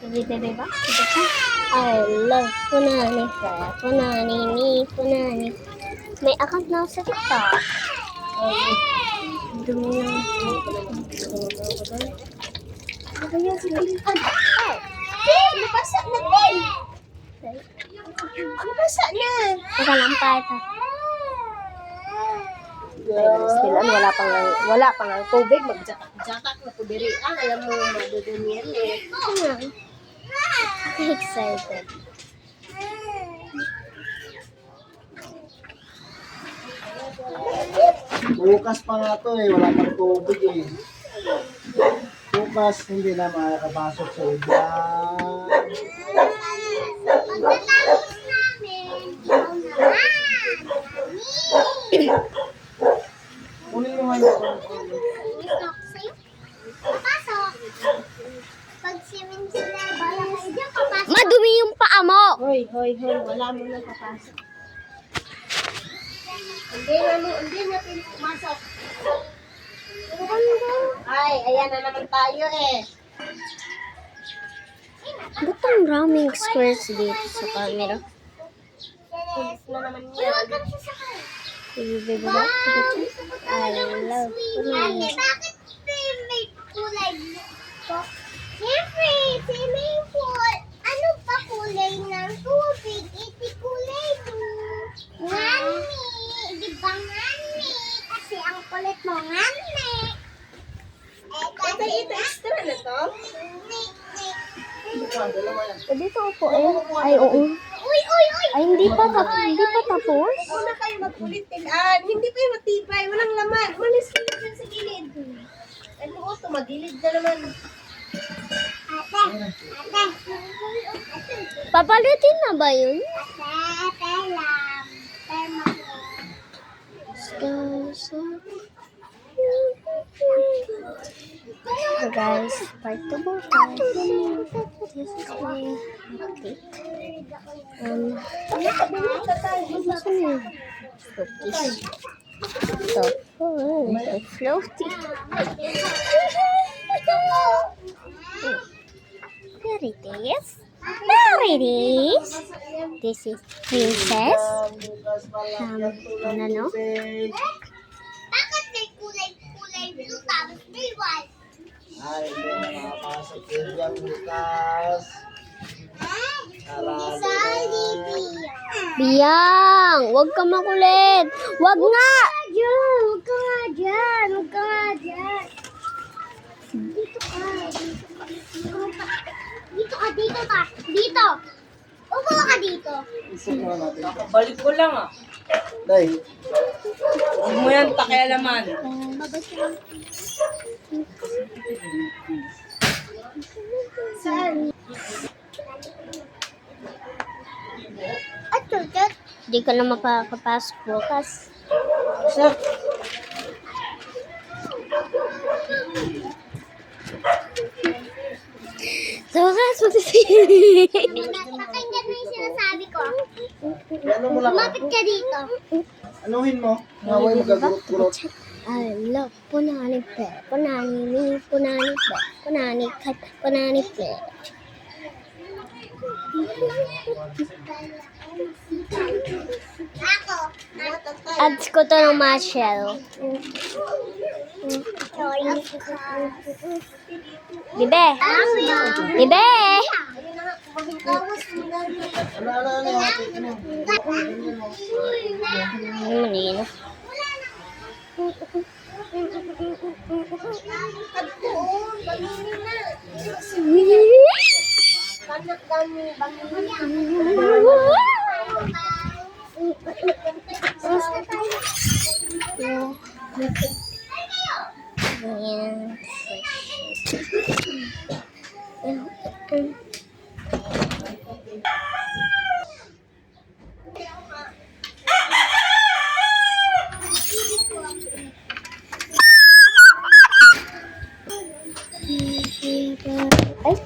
Diba? I love punani ka. Punani ni punani. May account na ako sa TikTok. Dumi na. Ayan si Lilipan. Nabasa na din. Nabasa na. Teka lang pa ito. Stilan, wala pang ang tubig. Magjatak na po diri. Alam mo, madudun yan eh. Excited. Bukas pa nga to eh, wala pang tubig eh. Bukas hindi na makakapasok sa ulan. Pagkatapos namin, Kunin mo nga yung papasok. Pag simin sila, bala kayo dyan, papasok. Madumi yung paa mo. Hoy, wala mo nang papasok. Hindi na pumasok. Ay, ayan na naman tayo eh. Ba't ang raming squares dito sa camera? Pulis na naman yan. Huwag kang sasakay. Diba? I love punani. Bakit may kulay ko? Siyempre, swimming pool. Ano pa kulay ng tubig? Iti kulay blue. Ngani. Di ba ngani? Kasi ang kulit mo ngani. Kasi ito extra na to? Dito upo eh. Ay, oo. Uy! Ay, hindi pa tapos. Una kayo magkulitin. Hindi pa yung matibay. Walang laman. Manis ka dyan sa gilid. Ano o, tumagilid na naman. Ate. Papalitin na ba yun? Ate lang. So guys, part 2 bukas. This is my update. Gusto niyo? Cookies. Ito. Oh, floaty. There it is. There it is. This is Princess. Ano? Bakit may kulay blue tapos may white? Ay, hindi na makapasok yan bukas. Biyang, huwag ka makulit. Huwag nga. Huwag ka nga dyan. Dito ka. Dito. Upo ka dito. Isip mo natin. Balik ko lang ah. Day, Huwag mo yan pakialaman. Sorry. At tutot. Hindi ka na makakapasok bukas. sir. Sa wakas, magsisiri. Pakinggan mo yung sinasabi ko. Ano mo lang? Lumapit ka dito. Anuhin mo? Ngaway mo gagurot-gurot. I love punani pe, punani ni, punani pe, punani kat, punani pe. Ako. Ads ko to ng Marshall. Bibe! Bibe! Ano? Manino. Ay,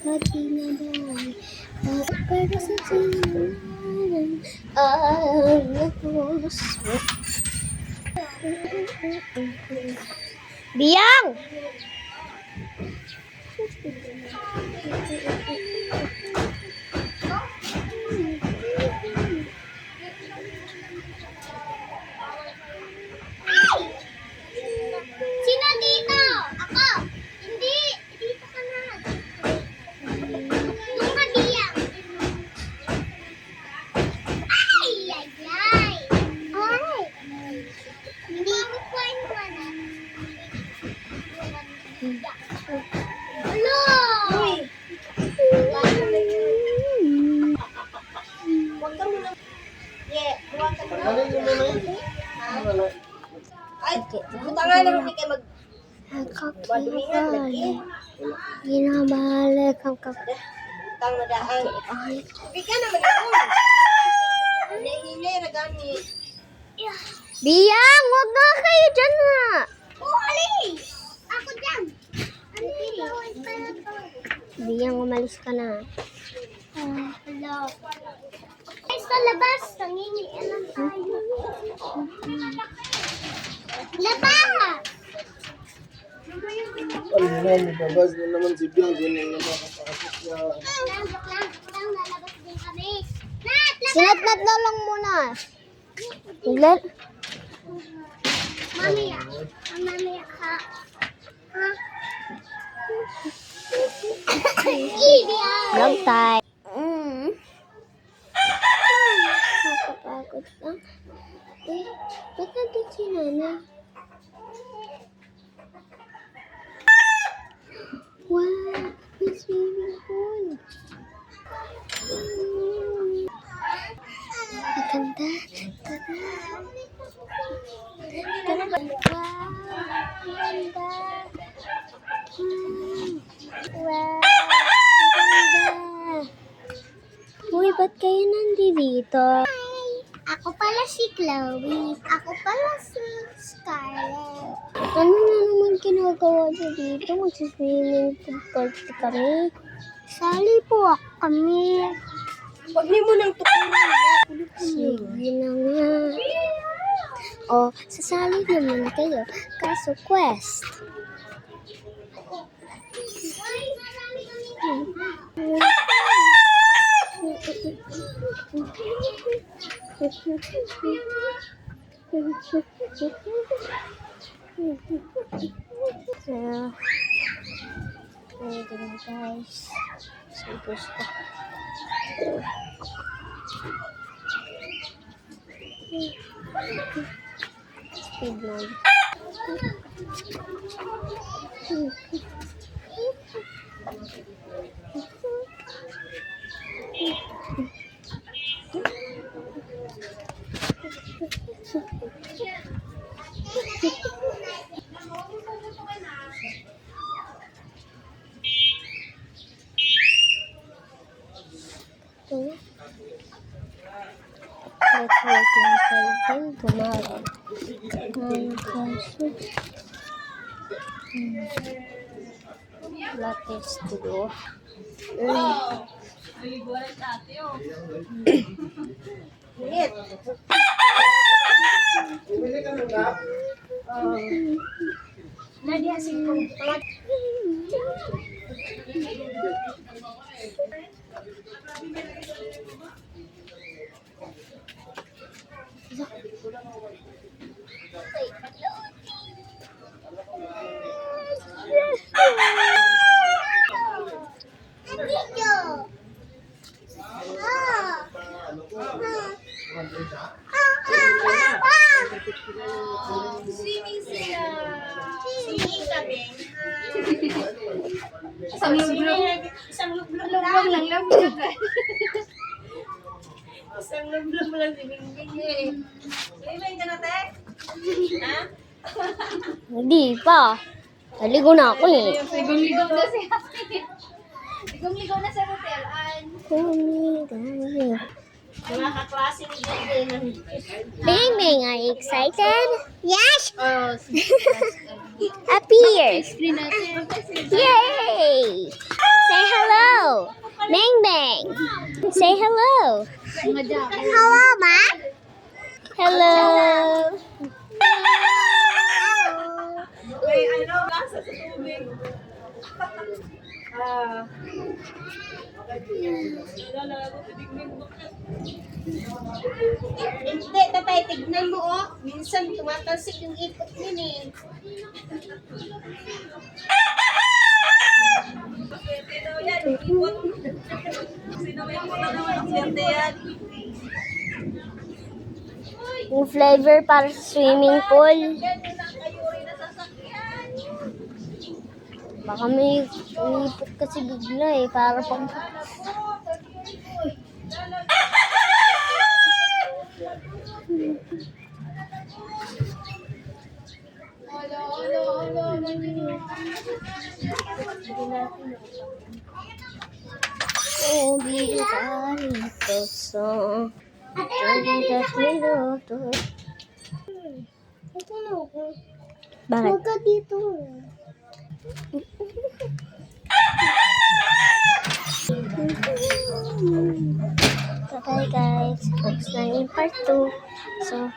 lagi na Pero sa sinanan ang puso. Biyang! Sino dito? Ako. Hindi. Dito ka na. Yung kabiyang. Ay! Ay! Ay! Ay! Hindi ko kwento. Hello! Huwag ka muna. Yeah, huwag ka muna. Tanggalin mo muna yun. Ano? Ay, buta nga lang hindi kayo mag... Nakakibalik. Ginabalik ang kapatid. Butang na daan. Hindi ka naman ako. Hinay-hinay, ragani. Biyang! Huwag nga kayo dyan na! Uli! Ako dyan. Ano yun? Biyang, umalis ka na. Hello. Ay, sa labas. Nangingian lang tayo. Labas! Ano na, mababas na naman si Biang. Ganyan na makapasok na. Lang, lalabas din kami. Sinatnat na lang muna. Iglan? Mamaya. Mamaya ka. Ha? Ibiyan! Vlog time. Nakapagod lang. Eh, ba't nandun si Nana? Wow, may swimming pool. Maganda. Tara. Tara. Wow, maganda. Wow, maganda. Uy, ba't kayo nandito? Ako pala si Chloe. Ako pala si Scarlett. Ano na naman ginagawa niyo dito? Magsiswimming pool party kami. Sali po kami. Huwag niyo mo nang tukurin. Sige na nga. O, sasali naman kayo. Kaso quest. So, pwede na guys. Suppose ka. Speed mode. Let's work in tomorrow. Lot is to do. Init. Bumili ka ng gap? Nadia, singkong. Nandito. Swimming sila. Swimming kami. Isang lublog. Isang lublog Lublog lang lang. Lublog. Isang lublog mo lang si Bingbing eh. Swimming ka na, te? Ha? Hindi pa. Naligo na ako eh. Ligong-ligong na si Happy. Ligong-ligong na sa hotel. Mga kaklase ni Bingbing. Bing Bing, are you excited? Yes! Oh, Happy years! screen natin. Yay! Say hello! Bang Bang. Say hello. Hello, Ma. Hello. May ano, gasa sa tubig. Ah. Lalala ko, titignan mo. Hindi, tatay, tignan mo, oh. Minsan tumatalsik yung ipot yun, eh. Swerte daw yan, ikot. Sino may ikot na naman ang swerte yan? Yung flavor para sa swimming pool. Yan yung nakayuri na sasakyan. Baka may umipot kasi bigla eh. Para pang... Oh, bigla rito sa... Bakit? Huwag ka dito. Okay guys, tapos na yung part 2. So,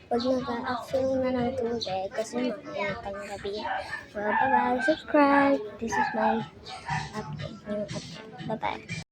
pag nag-a-fill na ng tubig kasi mainit ang gabi. So, bye-bye, subscribe. This is my update. Bye-bye.